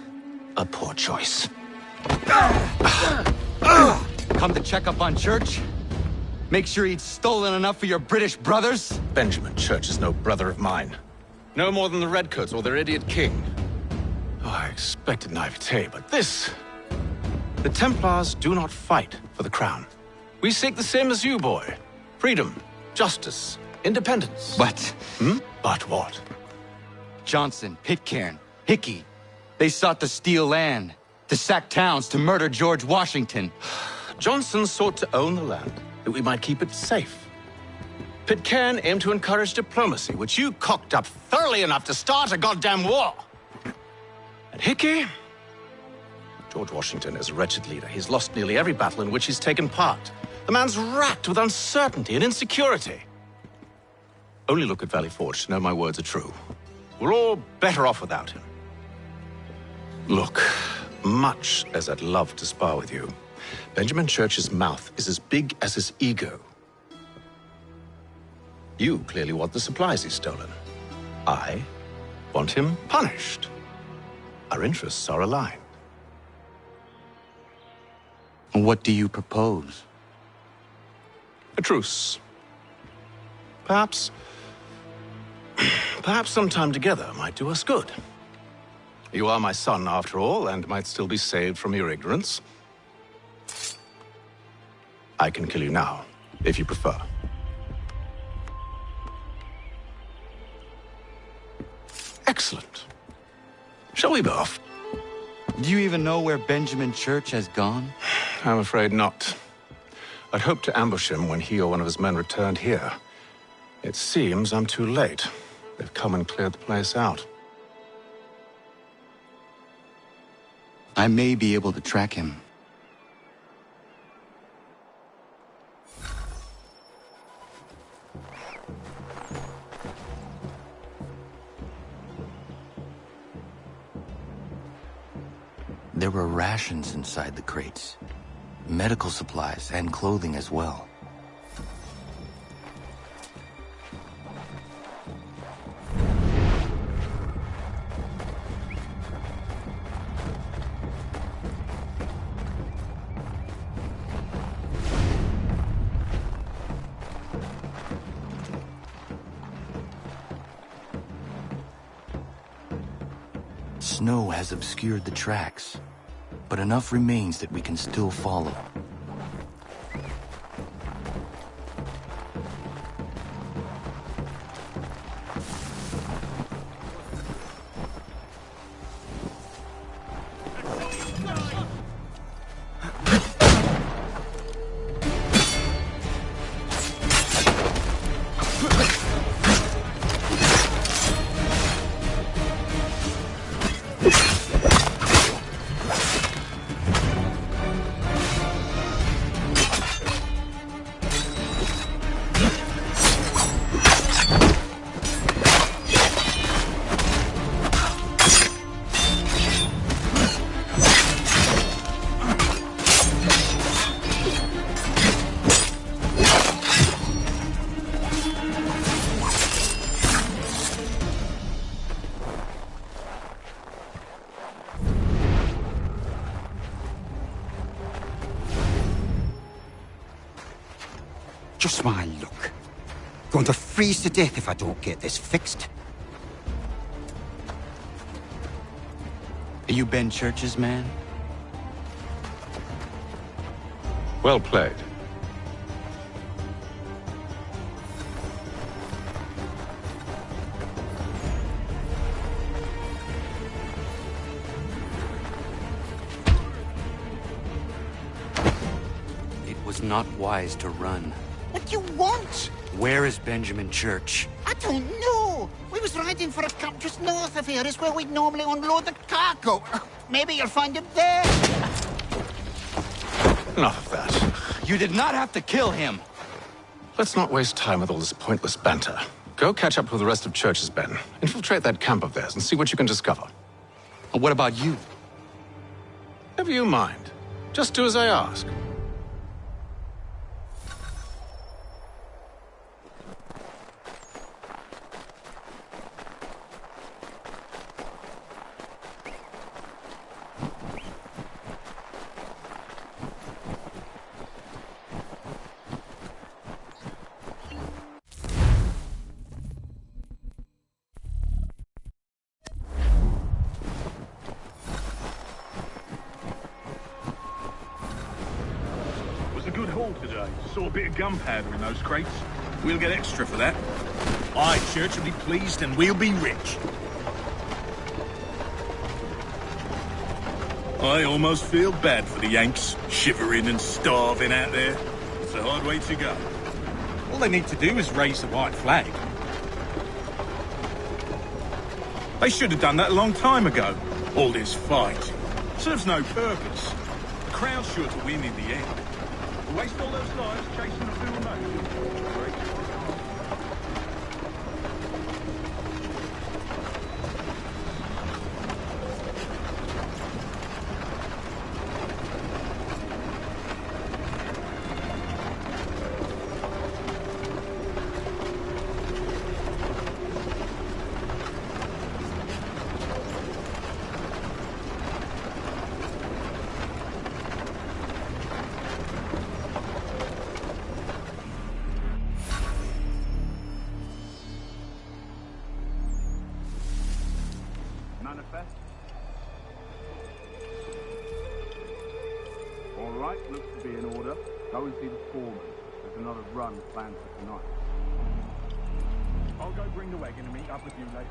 A poor choice. Come to check up on Church? Make sure he'd stolen enough for your British brothers? Benjamin Church is no brother of mine. No more than the Redcoats or their idiot king. Oh, I expected naivete, but this... The Templars do not fight for the crown. We seek the same as you, boy. Freedom, justice, independence. But... But what? Johnson, Pitcairn, Hickey. They sought to steal land, to sack towns, to murder George Washington. Johnson sought to own the land, that we might keep it safe. Pitcairn aimed to encourage diplomacy, which you cocked up thoroughly enough to start a goddamn war. And Hickey? George Washington is a wretched leader. He's lost nearly every battle in which he's taken part. The man's racked with uncertainty and insecurity. Only look at Valley Forge to know my words are true. We're all better off without him. Look, much as I'd love to spar with you, Benjamin Church's mouth is as big as his ego. You clearly want the supplies he's stolen. I want him punished. Our interests are aligned. What do you propose? A truce. Perhaps some time together might do us good. You are my son, after all, and might still be saved from your ignorance. I can kill you now, if you prefer. Excellent. Shall we be off? Do you even know where Benjamin Church has gone? I'm afraid not. I'd hoped to ambush him when he or one of his men returned here. It seems I'm too late. They've come and cleared the place out. I may be able to track him. There were rations inside the crates. Medical supplies and clothing as well. Snow has obscured the tracks, but enough remains that we can still follow. Just my luck. Going to freeze to death if I don't get this fixed. Are you Ben Church's man? Well played. It was not wise to run. What do you want? Where is Benjamin Church? I don't know. We was riding for a camp just north of here. It's where we'd normally unload the cargo. Maybe you'll find him there. Enough of that. You did not have to kill him. Let's not waste time with all this pointless banter. Go catch up with the rest of Church's men. Infiltrate that camp of theirs and see what you can discover. And what about you? Never you mind. Just do as I ask. Today. Saw a bit of gunpowder in those crates. We'll get extra for that. Aye, Church will be pleased and we'll be rich. I almost feel bad for the Yanks, shivering and starving out there. It's a hard way to go. All they need to do is raise the white flag. They should have done that a long time ago. All this fight serves no purpose. The Crown's sure to win in the end. Waste all those lives chasing a fool nation. Manifest. All right, looks to be in order. Go and see the foreman. There's another run planned for tonight. I'll go bring the wagon and meet up with you later.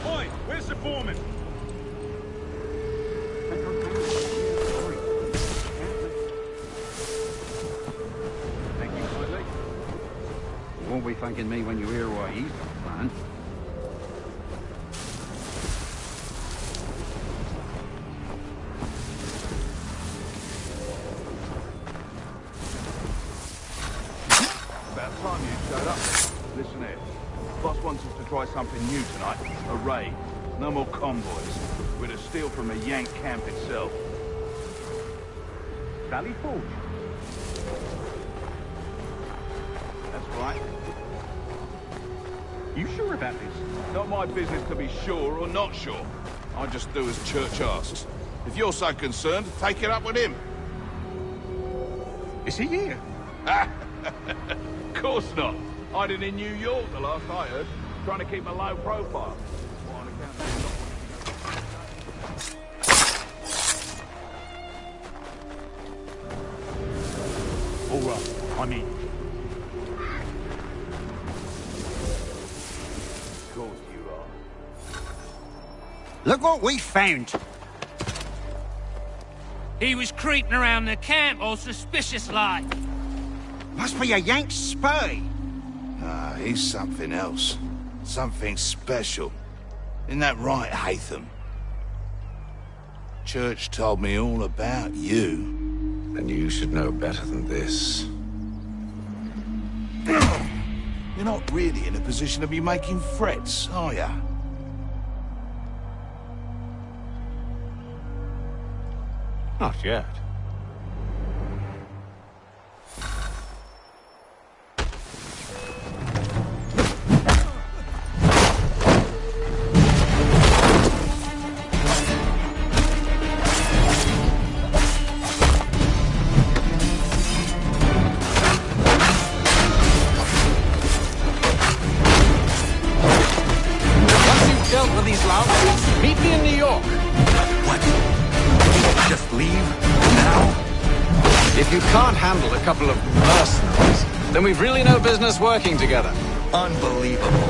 Oi, where's the foreman? thanking me when you hear what he's got planned. About time you showed up. Listen here. Boss wants us to try something new tonight. A raid. No more convoys. We're to steal from the Yank camp itself. Valley Forge? That's right. You sure about this? Not my business to be sure or not sure. I just do as Church asks. If you're so concerned, take it up with him. Is he here? Of course not. Hiding in New York, the last I heard. Trying to keep a low profile. All right, I'm in. Of course you are. Look what we found. He was creeping around the camp all suspicious like. Must be a Yank spy. Ah, he's something else. Something special. Isn't that right, Hatham? Church told me all about you. Then you should know better than this. You're not really in a position to be making threats, are ya? Not yet. With these louts, meet me in New York. What? Just leave? Now? If you can't handle a couple of mercenaries, then we've really no business working together. Unbelievable.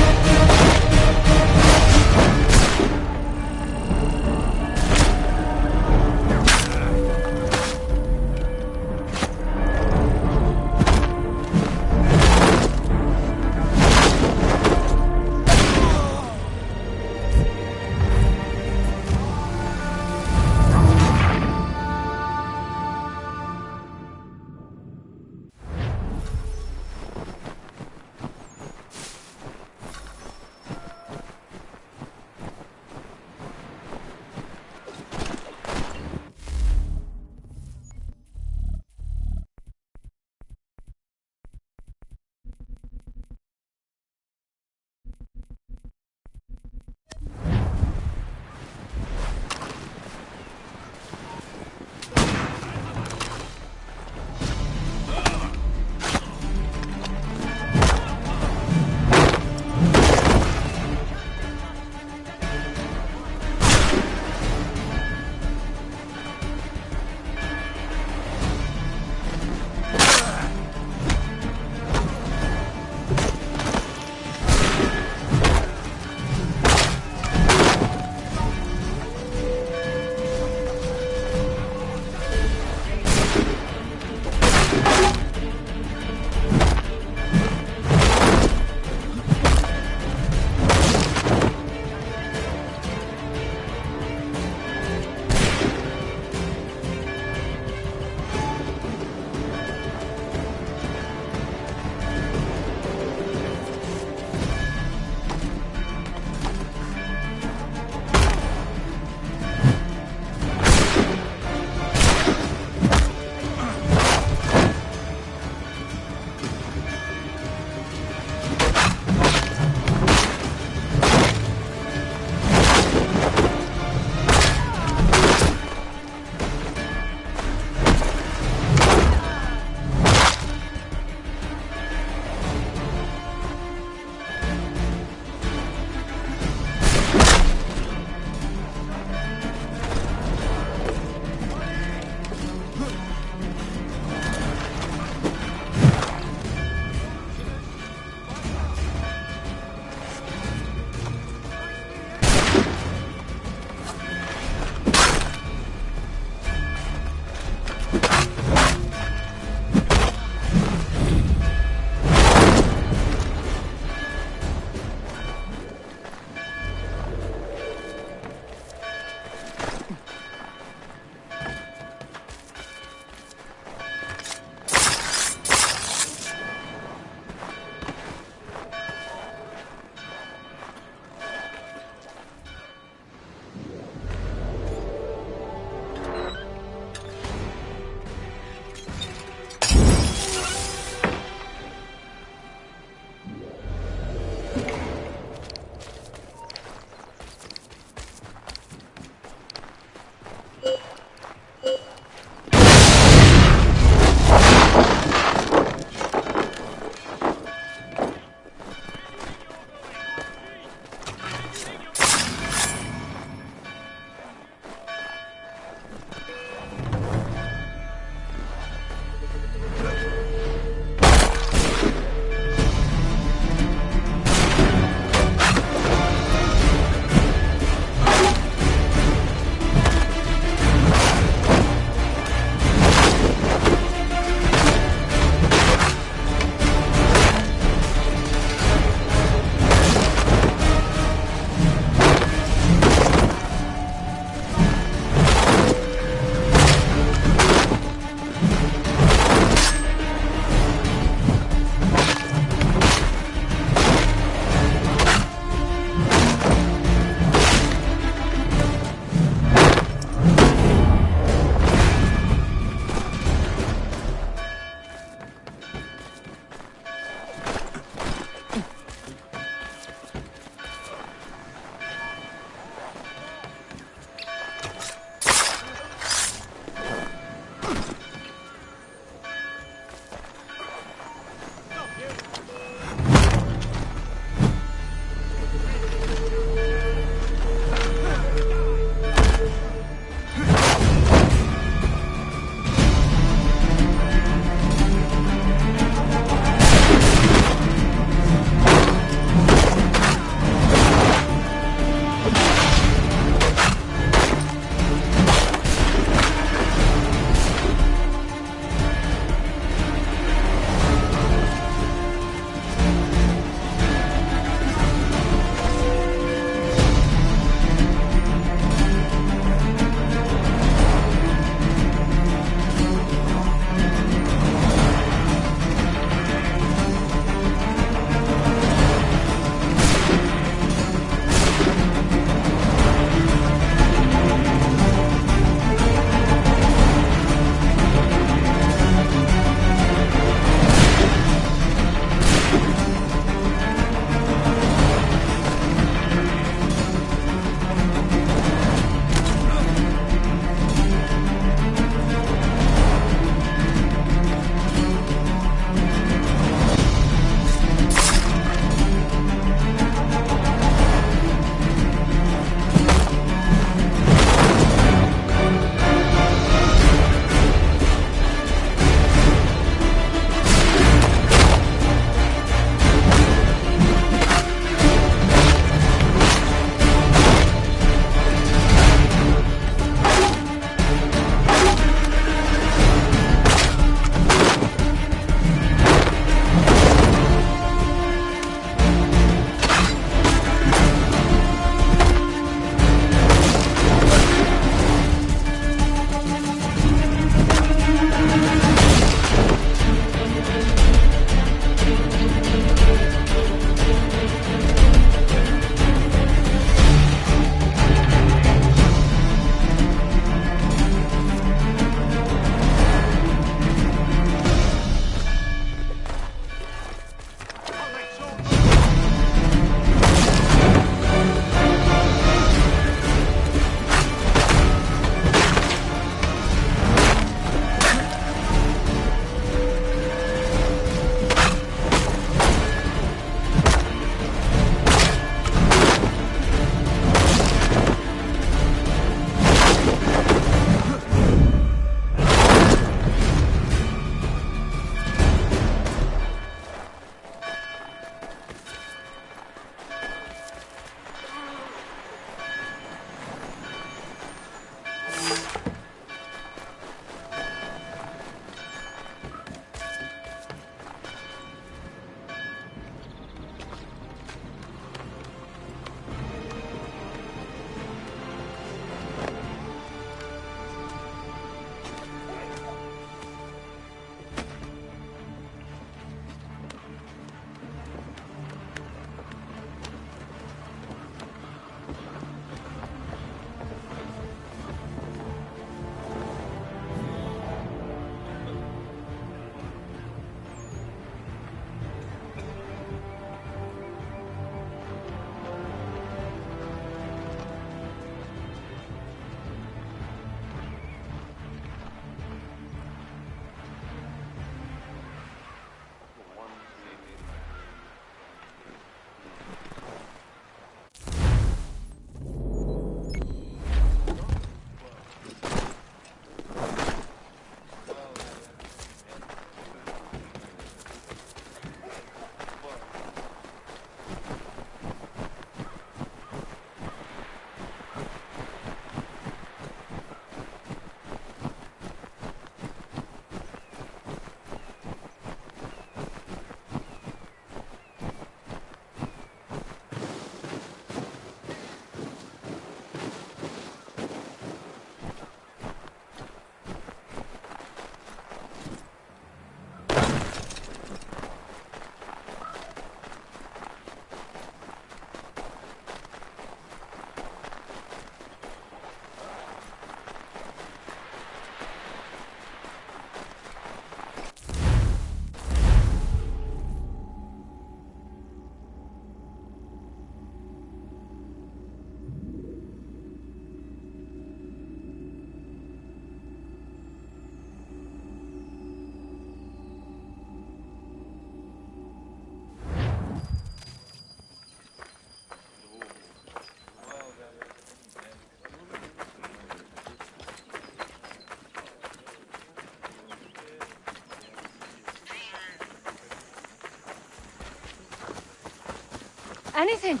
Anything.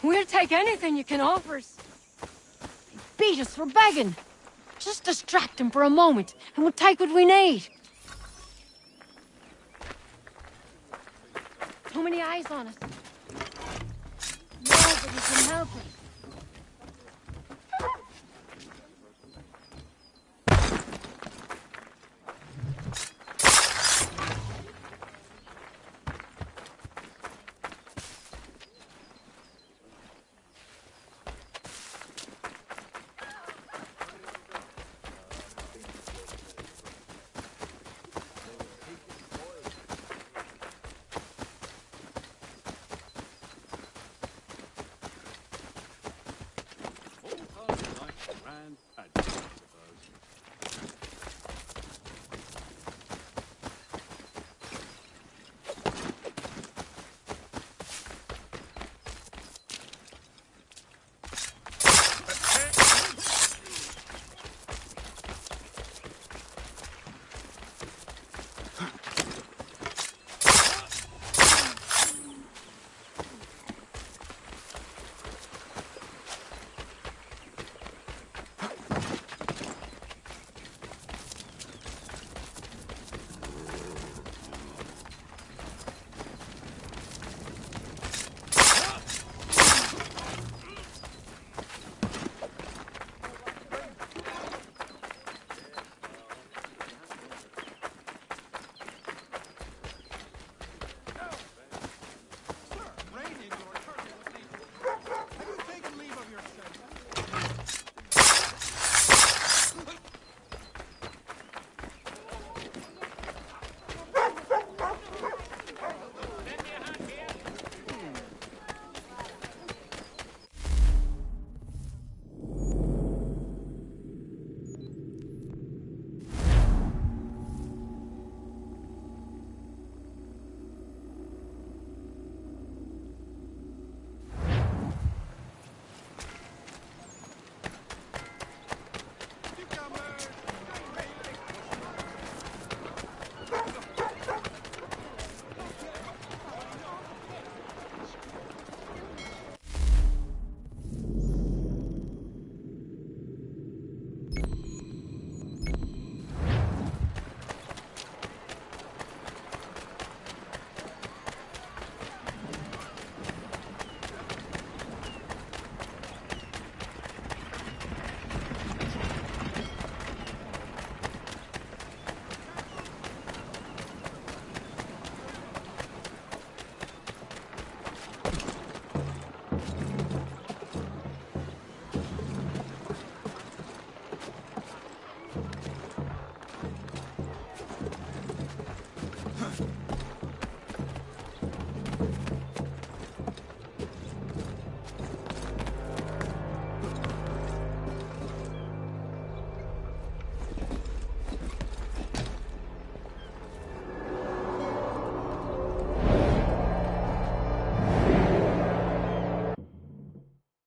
We'll take anything you can offer us. Beat us for begging. Just distract him for a moment, and we'll take what we need. Too many eyes on us. Nobody can help us.